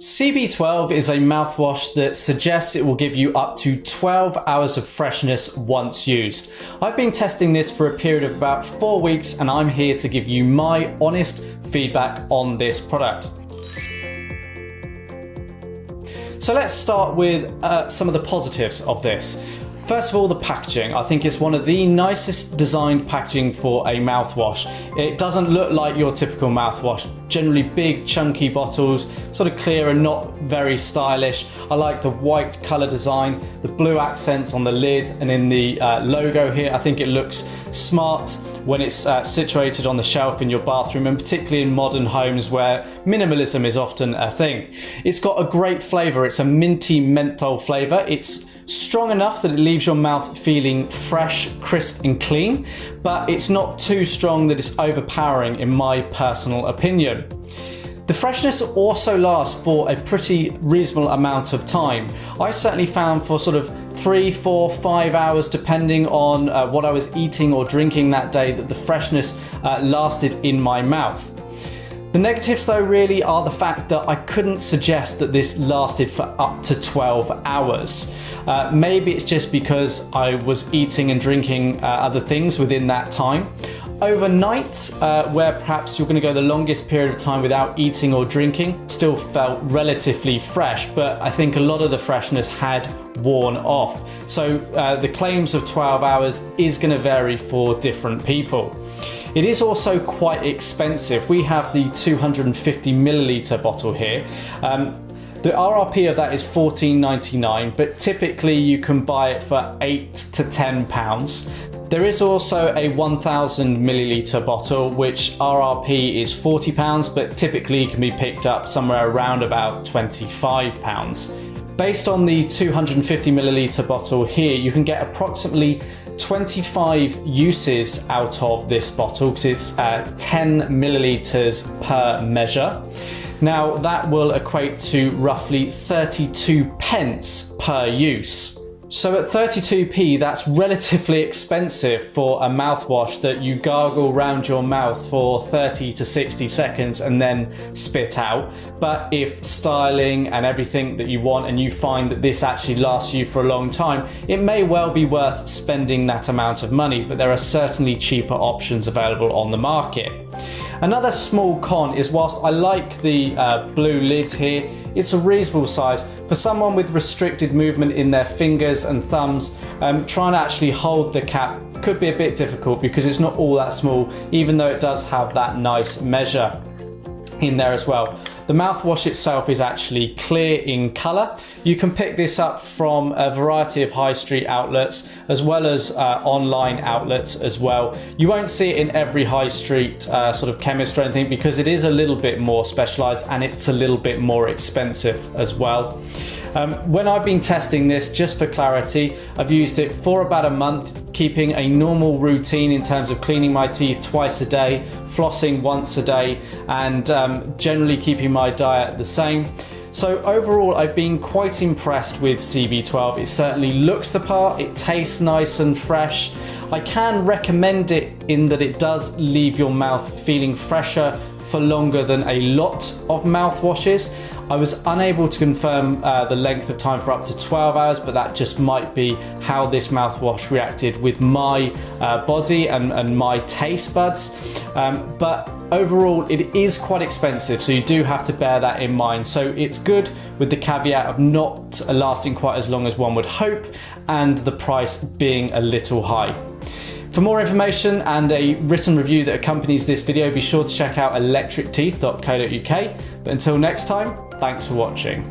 CB12 is a mouthwash that suggests it will give you up to 12 hours of freshness once used. I've been testing this for a period of about 4 weeks and I'm here to give you my honest feedback on this product. So let's start with some of the positives of this. First of all, the packaging. I think it's one of the nicest designed packaging for a mouthwash. It doesn't look like your typical mouthwash. Generally big, chunky bottles, sort of clear and not very stylish. I like the white color design, the blue accents on the lid and in the logo here. I think it looks smart when it's situated on the shelf in your bathroom, and particularly in modern homes where minimalism is often a thing. It's got a great flavor. It's a minty menthol flavor. It's strong enough that it leaves your mouth feeling fresh, crisp and clean, but it's not too strong that it's overpowering in my personal opinion. The freshness also lasts for a pretty reasonable amount of time. I certainly found for sort of 3, 4, 5 hours, depending on what I was eating or drinking that day, that the freshness lasted in my mouth. The negatives though really are the fact that I couldn't suggest that this lasted for up to 12 hours. Maybe it's just because I was eating and drinking other things within that time. Overnight, where perhaps you're going to go the longest period of time without eating or drinking, still felt relatively fresh, but I think a lot of the freshness had worn off. So the claims of 12 hours is going to vary for different people. It is also quite expensive. We have the 250 milliliter bottle here. The RRP of that is $14.99, but typically you can buy it for £8 to £10. There is also a 1000 milliliter bottle, which RRP is £40, but typically can be picked up somewhere around about £25. Based on the 250 milliliter bottle here, you can get approximately 25 uses out of this bottle because it's 10 milliliters per measure. Now that will equate to roughly 32 pence per use. So at 32p, that's relatively expensive for a mouthwash that you gargle around your mouth for 30 to 60 seconds and then spit out. But if styling and everything that you want and you find that this actually lasts you for a long time, it may well be worth spending that amount of money, but there are certainly cheaper options available on the market. Another small con is whilst I like the blue lid here, it's a reasonable size. For someone with restricted movement in their fingers and thumbs, trying to actually hold the cap could be a bit difficult because it's not all that small, even though it does have that nice measure in there as well. The mouthwash itself is actually clear in colour. You can pick this up from a variety of high street outlets as well as online outlets as well. You won't see it in every high street sort of chemist or anything because it is a little bit more specialised and it's a little bit more expensive as well. When I've been testing this, just for clarity, I've used it for about a month, keeping a normal routine in terms of cleaning my teeth twice a day, flossing once a day, and generally keeping my diet the same. So overall, I've been quite impressed with CB12. It certainly looks the part, it tastes nice and fresh. I can recommend it in that it does leave your mouth feeling fresher for longer than a lot of mouthwashes. I was unable to confirm the length of time for up to 12 hours, but that just might be how this mouthwash reacted with my body and my taste buds. But overall, it is quite expensive, so you do have to bear that in mind. So it's good with the caveat of not lasting quite as long as one would hope, and the price being a little high. For more information and a written review that accompanies this video, be sure to check out electricteeth.co.uk. But until next time, thanks for watching.